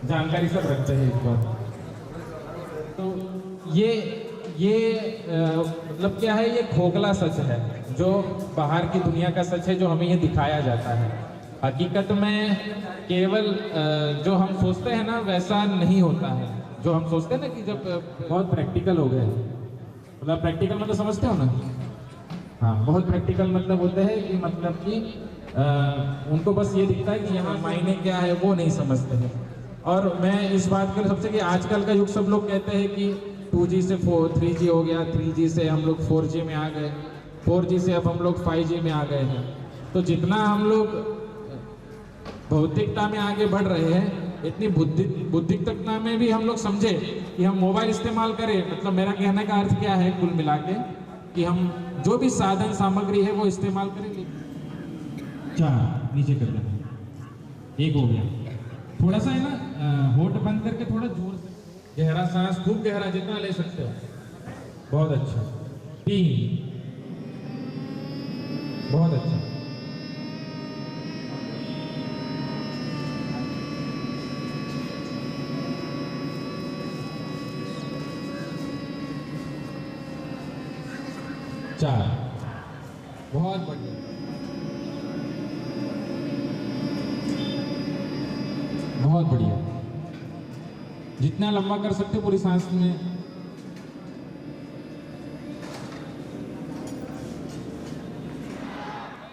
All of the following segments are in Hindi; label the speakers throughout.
Speaker 1: जानकारी सब रखते हैं इस बात। तो मतलब क्या है, ये खोखला सच है जो बाहर की दुनिया का सच है, जो हमें ये दिखाया जाता है। हकीकत में केवल जो हम सोचते हैं ना वैसा नहीं होता है। जो हम सोचते हैं ना कि जब बहुत प्रैक्टिकल हो गए, मतलब प्रैक्टिकल मतलब समझते हो ना? हाँ, बहुत प्रैक्टिकल मतलब होता है कि मतलब कि उनको बस ये दिखता है कि यहाँ मायने क्या है, वो नहीं समझते हैं। और मैं इस बात के लिए सबसे कि आजकल का युग सब लोग कहते हैं कि 2G से 3G हो गया, 3G से हम लोग 4G में आ गए, 4G से अब हम लोग 5G में आ गए हैं। तो जितना हम लोग भौतिकता में आगे बढ़ रहे हैं, इतनी बुद्धिकता में भी हम लोग समझे कि हम मोबाइल इस्तेमाल करें। मतलब मेरा कहने का अर्थ क्या है कुल मिला के, कि हम जो भी साधन सामग्री है वो इस्तेमाल करेंगे। 4 नीचे कर देना, 1 हो गया। थोड़ा सा है ना, होठ बंद करके थोड़ा जोर से गहरा सांस, खूब गहरा जितना ले सकते हो। बहुत अच्छा। 3, बहुत अच्छा। 4, बहुत बढ़िया। बहुत बढ़िया। जितना लंबा कर सकते हो पूरी सांस में।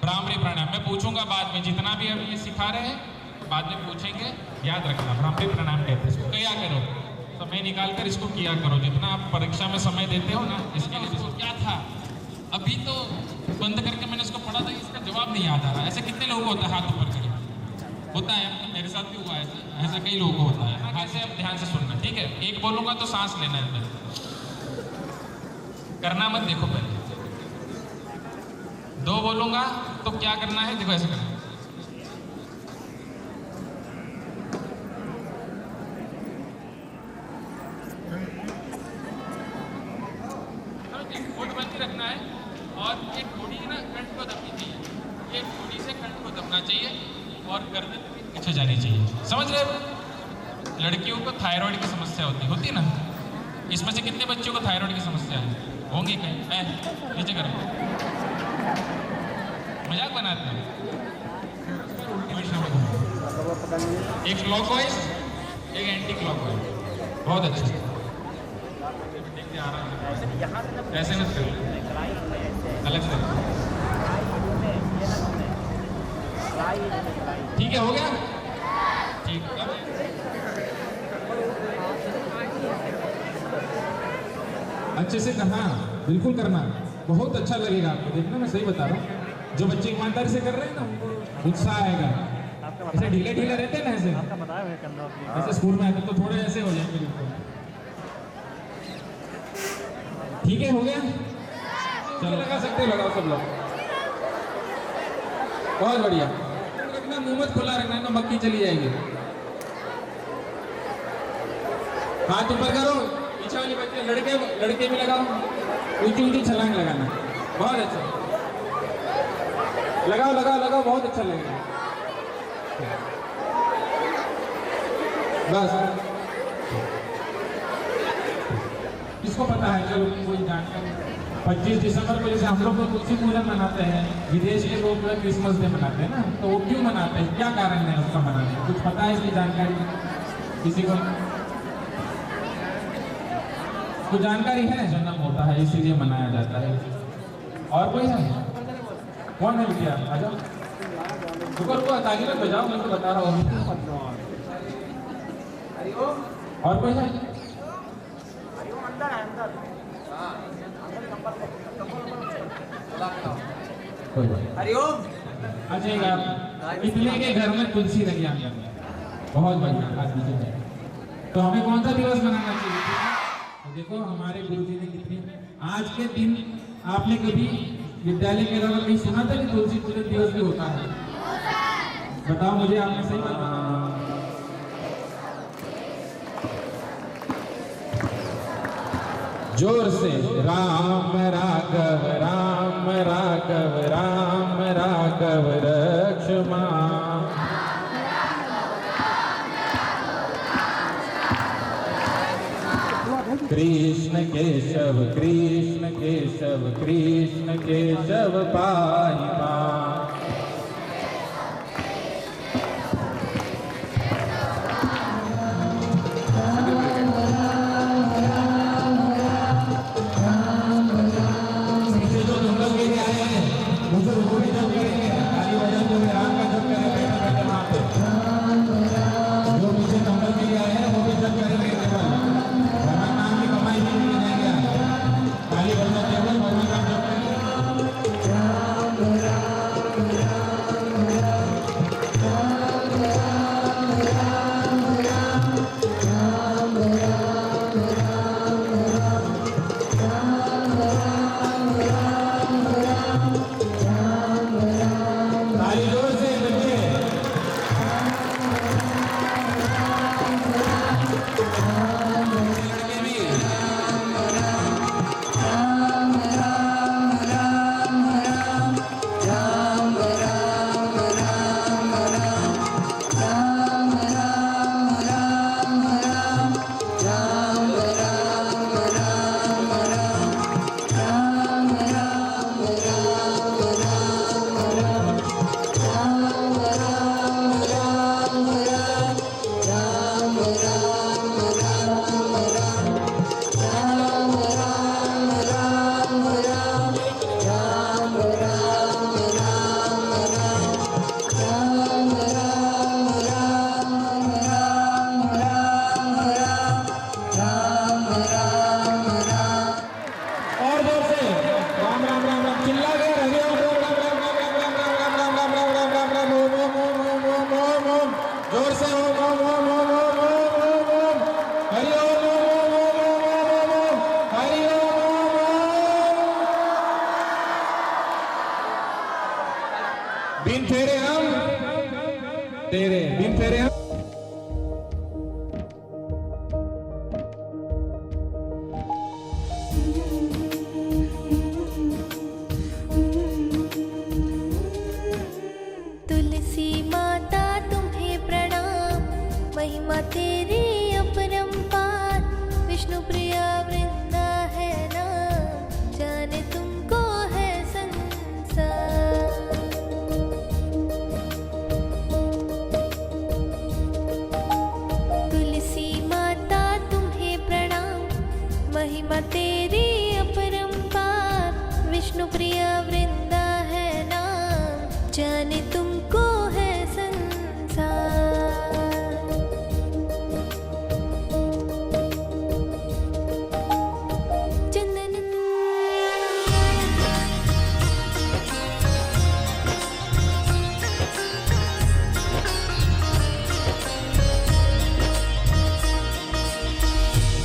Speaker 1: भ्रामरी प्राणायाम मैं पूछूंगा बाद में, जितना भी अभी ये सिखा रहे हैं बाद में पूछेंगे, याद रखना। भ्रामरी प्राणायाम कहते हैं इसको। किया करो, समय निकाल कर इसको किया करो। जितना आप परीक्षा में समय देते हो ना, इसके लिए इसको क्या था, अभी तो बंद करके मैंने इसको पढ़ा था, इसका जवाब नहीं याद आ रहा। ऐसे कितने लोगों को होता है? हाथ ऊपर करिए। होता है, मतलब मेरे साथ भी हुआ है ऐसा कई लोगों को होता है। कैसे? अब ध्यान से सुनना, ठीक है? एक बोलूंगा तो सांस लेना है, करना मत, देखो पहले। 2 बोलूंगा तो क्या करना है, देखो ऐसे करना है। होठ बंद रखना है और ये ठोड़ी ना कंठ को दबनी चाहिए। ये ठोड़ी से कंठ को दबना चाहिए और गर्दन पीछे जानी चाहिए। समझ रहे हो? लड़कियों को थायराइड की समस्या होती है ना? इसमें से कितने बच्चों को थायराइड की समस्या है? होंगी कहीं? नीचे करो। मजाक बनाते हैं। एक क्लॉकवाइज, एक एंटी क्लॉकवाइज। बहुत अच्छा। देखते आ रहा है, ऐसे मत करो, अलग से। ठीक है, हो गया? ठीक है। अच्छे से करना, बिल्कुल करना, बहुत अच्छा लगेगा आपको। देखना, मैं सही बता रहा हूँ। जो बच्चे ईमानदारी से कर रहे हैं ना, उनको उत्साह आएगा। ऐसे ढीले ढीले रहते हैं ना, ऐसे स्कूल में आते तो थोड़े ऐसे हो जाएंगे बिल्कुल। ठीक है, हो गया? चलो, लगा सकते हो, लगाओ सब लोग। बहुत बढ़िया। रखना, मुंह मत खुला रखना, ना मक्खी चली जाएगी। हाथ ऊपर करो, पीछे वाली बच्चे, लड़के भी लगाओ, ऊंची ऊंची छलांग लगाना। बहुत अच्छा, लगाओ लगाओ लगाओ, बहुत अच्छा लगेगा। बस, किसको पता है? चलो, कोई जानकारी। 25 दिसंबर को जैसे हम लोग तुलसी पूजन मनाते हैं, विदेश के लोग क्रिसमस डे मनाते हैं ना, तो वो क्यों मनाते हैं? क्या कारण है उसका मनाने का? कुछ पता है इसकी जानकारी किसी को? तो जानकारी है, जन्म होता है इसीलिए मनाया जाता है। और कोई है? कौन है भैया? आ जाओ। रुको, ताली मत बजाओ, मैं तो बता रहा हूँ। और कोई है?
Speaker 2: हरिओम।
Speaker 1: अच्छा, आप इतने के घर में तुलसी लगी आंगन में, बहुत बढ़िया। हाथ नीचे है। तो हमें कौन सा दिवस मनाना चाहिए? तो देखो, हमारे गुरु जी ने कितनी, आज के दिन आपने कभी विद्यालय के अलावा कहीं सुना था कि तुलसी पूजन दिवस भी होता है? बताओ मुझे, आपने सही बताया। जोर से, राम राघव राम राघव राम राघव रक्ष मां। कृष्ण केशव कृष्ण केशव कृष्ण केशव पाहि मां। बिन फेरे हम तेरे, बिन फेरे हम।
Speaker 3: तुलसी माता तुम्हें प्रणाम, महिमा तेरी अपरंपार। विष्णु प्रिया वृंदा है नाम, जाने तुमको है संसार। तुलसी माता तुम्हें प्रणाम, महिमा तेरी अपरंपार। विष्णु प्रिया वृंदा है नाम, जाने तुमको है संसार। चंदन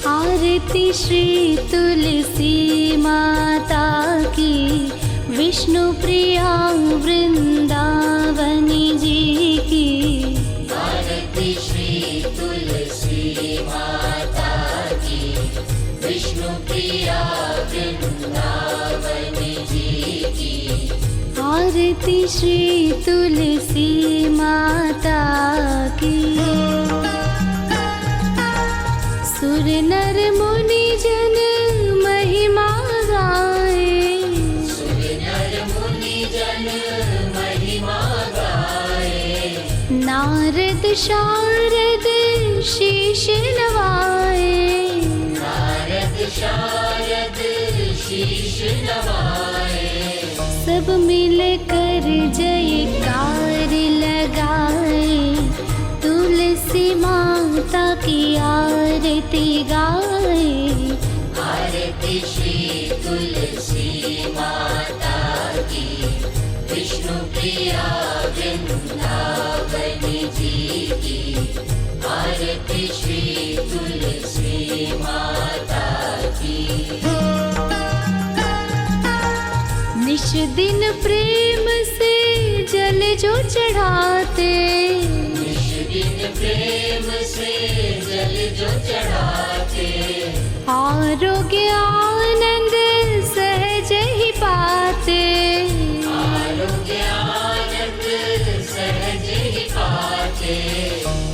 Speaker 3: आरती श्री तुलसी माता की, विष्णु प्रिया वृंदावनी जी की।
Speaker 4: आरती श्री तुलसी माता की, विष्णु प्रिया वृंदावनी जी की।
Speaker 3: आरती श्री तुलसी माता की। सुर नर मुनि जन महिमा गाए,
Speaker 4: सुर नर मुनि जन महिमा गाए।
Speaker 3: नारद शारद शीश नवाए।
Speaker 4: नारद शारद शीश नवाए।
Speaker 3: सब मिल कर जयकार लगाए, तुलसी माता की आरती गाए।
Speaker 4: आरती श्री तुलसी माता की, विष्णु प्रिया वृंदावनी जी की। आरती श्री तुलसी माता की।
Speaker 3: निश दिन प्रेम से जल जो चढ़ाते,
Speaker 4: निश दिन प्रेम से जल जो चढ़ाते।
Speaker 3: आरोग्य आनंद सहज ही पाते।
Speaker 4: आरोग्य आनंद सहज ही पाते।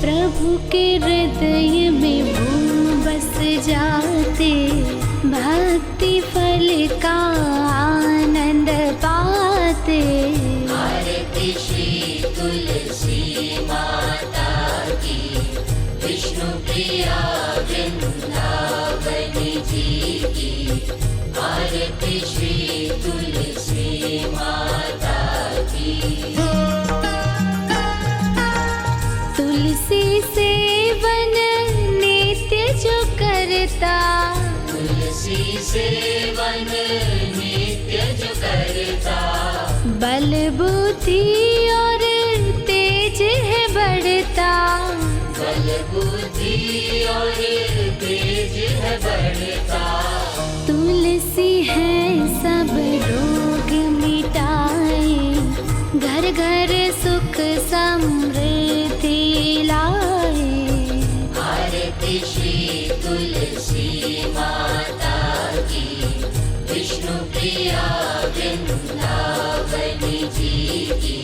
Speaker 3: प्रभु के हृदय में भूम बस जाते भक्ति फल का आनंद पाते।
Speaker 4: आरती श्री तुलसी माता की, विष्णु प्रिया वृंदावनी जी की। आरती श्री तुलसी माता की।
Speaker 3: तुलसी सेवन नित्य जो करता,
Speaker 4: तुलसी सेवन नित्य जो करता।
Speaker 3: बल बुद्धि और तेज है बढ़ता।
Speaker 4: बल बुद्धि और तेज है बढ़ता।
Speaker 3: तुलसी है सब रोग मिटाए, घर घर सुख समृद्धि लाए।
Speaker 4: आरती श्री तुलसी माता की, विष्णु प्रिया वृंदावनी जी की।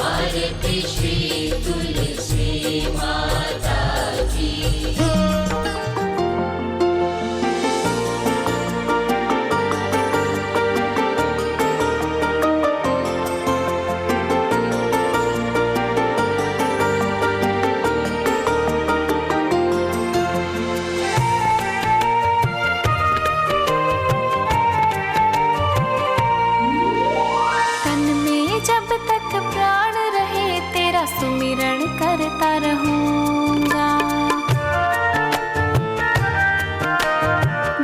Speaker 4: आरती श्री तुलसी माता की।
Speaker 3: सुमिरण करता रहूंगा।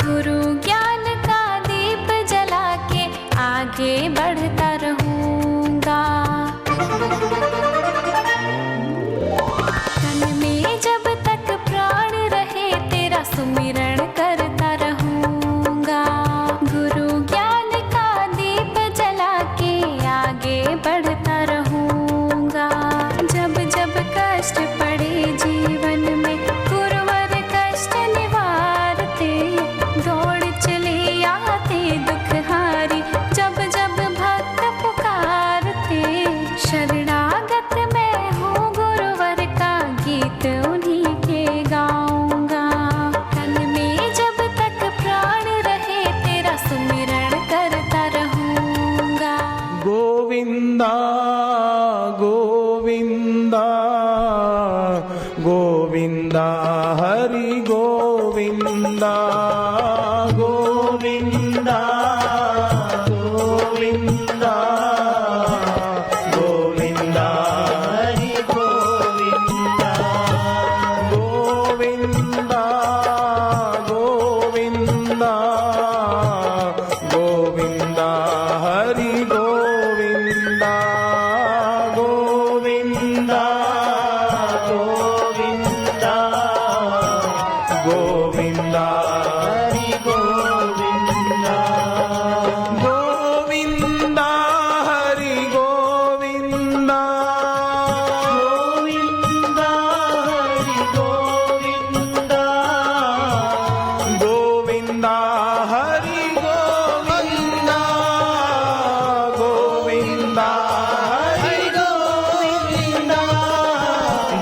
Speaker 3: गुरु ज्ञान का दीप जला के आगे बढ़ता रहूंगा। तन में जब तक प्राण रहे तेरा सुमिरण करता रहूंगा। गुरु ज्ञान का दीप जला के आगे बढ़ता रहूंगा। जब जब कष्ट पड़े जीवन में गुरुवर कष्ट निवारते, दौड़ चले आते दुखहारी। जब जब भक्त पुकारते, शरणागत मैं हूँ गुरुवर का गीत उन्हीं के गाऊंगा। तन में जब तक प्राण रहे तेरा सुमिरण करता रहूंगा।
Speaker 5: गोविंदा गोविंदा गोविंदा हरि गोविंदा। गोविंदा गोविंदा गोविंदा हरि गोविंदा। गोविंदा गोविंदा गोविंदा हरि गोविंदा। गोविंदा गोविंदा गोविंदा हरि गोविंदा। गोविंदा हरि गोविंदा। गोविंदा हरि गोविंदा। गोविंदा हरि गोविंदा। गोविंदा हरि गोविंदा।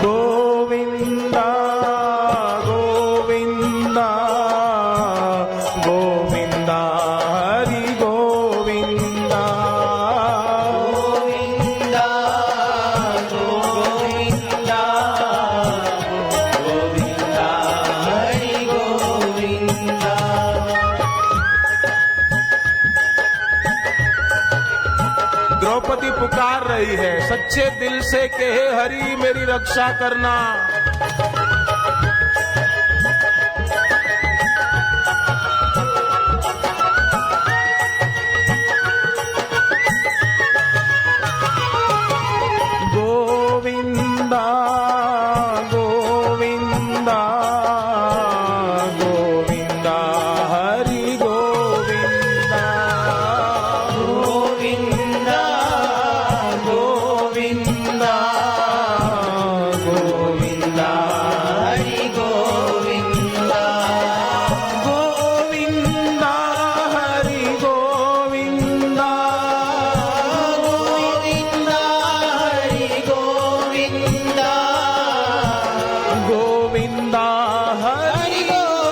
Speaker 5: गोविंदा गोविंदा गोविंदा हरि गोविंदा। गोविंदा गोविंदा गोविंदा हरि गोविंदा। द्रौपदी पुकार रही है, सच्चे दिल से कहे हरि मेरी रक्षा करना। गोविंदा गोविंदा गोविंदा हरि गोविंदा। गोविंदा गोविंदा गोविंदा हरि गोविंदा। गोविंदा हरि गोविंदा। गोविंदा हरि गोविंदा। गोविंदा हरि गोविंदा।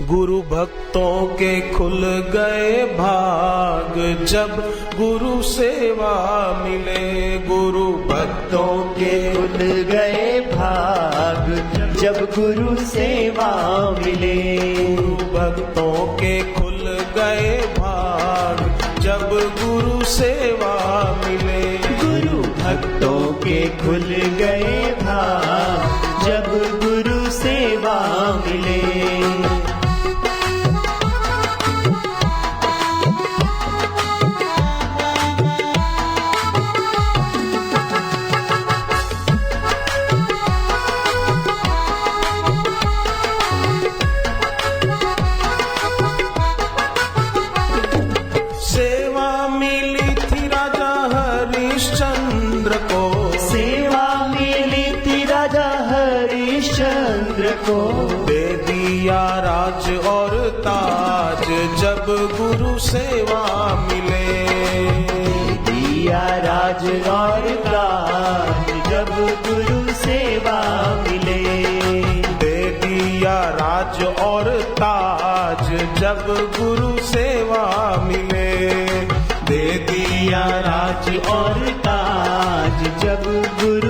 Speaker 5: गुरु भक्तों के खुल गए भाग जब गुरु सेवा मिले। गुरु भक्तों के
Speaker 6: खुल गए भाग जब गुरु सेवा मिले।
Speaker 5: गुरु भक्तों के खुल गए भाग जब गुरु सेवा मिले।
Speaker 6: गुरु भक्तों के खुल गए भाग जब गुरु सेवा मिले।
Speaker 5: सेवा मिली थी राजा हरिश्चंद्र को।
Speaker 6: सेवा मिली थी राजा हरिश्चंद्र को।
Speaker 5: दे दिया राज और ताज जब गुरु सेवा मिले।
Speaker 6: दिया राज और ताज जब गुरु सेवा मिले।
Speaker 5: दे दिया राज और ताज जब गुरु सेवा मिले।
Speaker 6: दे दिया राज और ताज जब गुरु